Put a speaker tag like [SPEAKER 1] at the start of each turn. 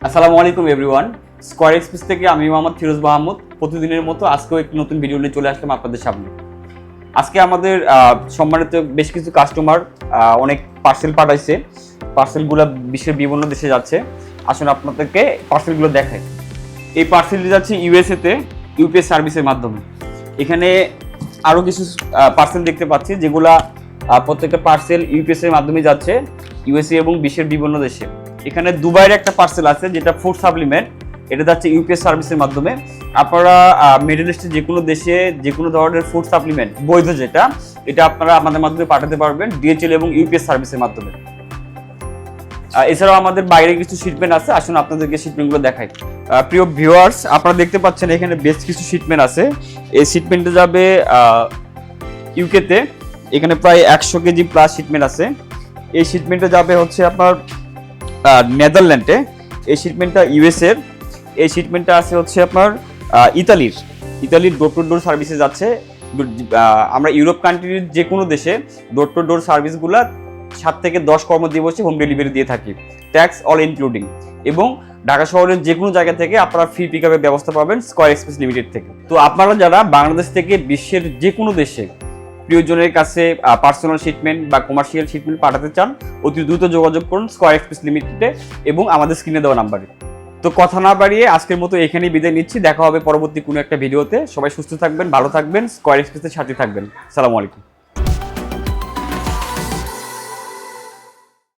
[SPEAKER 1] আসসালামু আলাইকুম everyone. Square express থেকে আমি মোহাম্মদ ফিরোজ মাহমুদ প্রতিদিনের মতো আজকেও একটি নতুন ভিডিও নিয়ে চলে আসলাম আপনাদের সামনে। আজকে আমাদের সম্মানিত বেশ কিছু কাস্টমার অনেক পার্সেল পাঠাইছে। পার্সেলগুলো বিশ্বের বিভিন্ন দেশে যাচ্ছে। আসলে আপনাদেরকে পার্সেলগুলো দেখাই। এই পার্সেলটি যাচ্ছে ইউএসএতে ইউপিএস সার্ভিসের মাধ্যমে। এখানে আরও কিছু পার্সেল দেখতে পাচ্ছি যেগুলা প্রত্যেকটা পার্সেল ইউপিএস এর মাধ্যমে যাচ্ছে ইউএসএ এবং বিশ্বের বিভিন্ন দেশে। এখানে দুবাইয়ের একটা পার্সেল আছে যেটা ফুড সাপ্লিমেন্ট, এটা যাচ্ছে ইউপিএস সার্ভিসের মাধ্যমে। আপনারা মিডল ইস্টের যে কোনো দেশে যে কোনো ধরনের ফুড সাপ্লিমেন্ট বৈধ যেটা, এটা আপনারা আমাদের মাধ্যমে পাঠাতে পারবেন ডিএচএল এবং ইউপিএস সার্ভিসের মাধ্যমে। এছাড়াও আমাদের বাইরে কিছু শিপমেন্ট আছে, আসুন আপনাদেরকে শিপমেন্টগুলো দেখাই। প্রিয় ভিউয়ার্স, আপনারা দেখতে পাচ্ছেন এখানে বেশ কিছু শিপমেন্ট আছে। এই শিপমেন্টে যাবে ইউকেতে, এখানে প্রায় 100 কেজি প্লাস শিপমেন্ট আছে। এই শিপমেন্টে যাবে হচ্ছে আপনার নেদারল্যান্ডে, এই শিপমেন্টটা ইউএসএর, এই শিপমেন্টটা আছে হচ্ছে আপনার ইতালির ডোর টু ডোর সার্ভিসে যাচ্ছে। আমরা ইউরোপ কান্ট্রির যে কোনো দেশে ডোর টু ডোর সার্ভিসগুলো 7 থেকে 10 কর্মদিবসে হোম ডেলিভারি দিয়ে থাকি, ট্যাক্স অল ইনক্লুডিং। এবং ঢাকা শহরের যে কোনো জায়গা থেকে আপনারা ফ্রি পিক আপের ব্যবস্থা পাবেন স্কয়ার এক্সপ্রেস লিমিটেড থেকে। তো আপনারা যারা বাংলাদেশ থেকে বিশ্বের যে কোনো দেশে প্রিয়জনের কাছে পার্সোনাল শিপমেন্ট বা কমার্শিয়াল শিপমেন্ট পাঠাতে চান, অতি দ্রুত যোগাযোগ করুন স্কয়ার এক্সপ্রেস লিমিটেডে এবং আমাদের স্ক্রিনে দেওয়া নাম্বারে। তো কথা না বাড়িয়ে আজকের মতো এখানেই বিদায় নিচ্ছি। দেখা হবে পরবর্তী কোনো একটা ভিডিওতে। সবাই সুস্থ থাকবেন, ভালো থাকবেন, স্কয়ার এক্সপ্রেসের সাথে থাকবেন। আসসালামু আলাইকুম।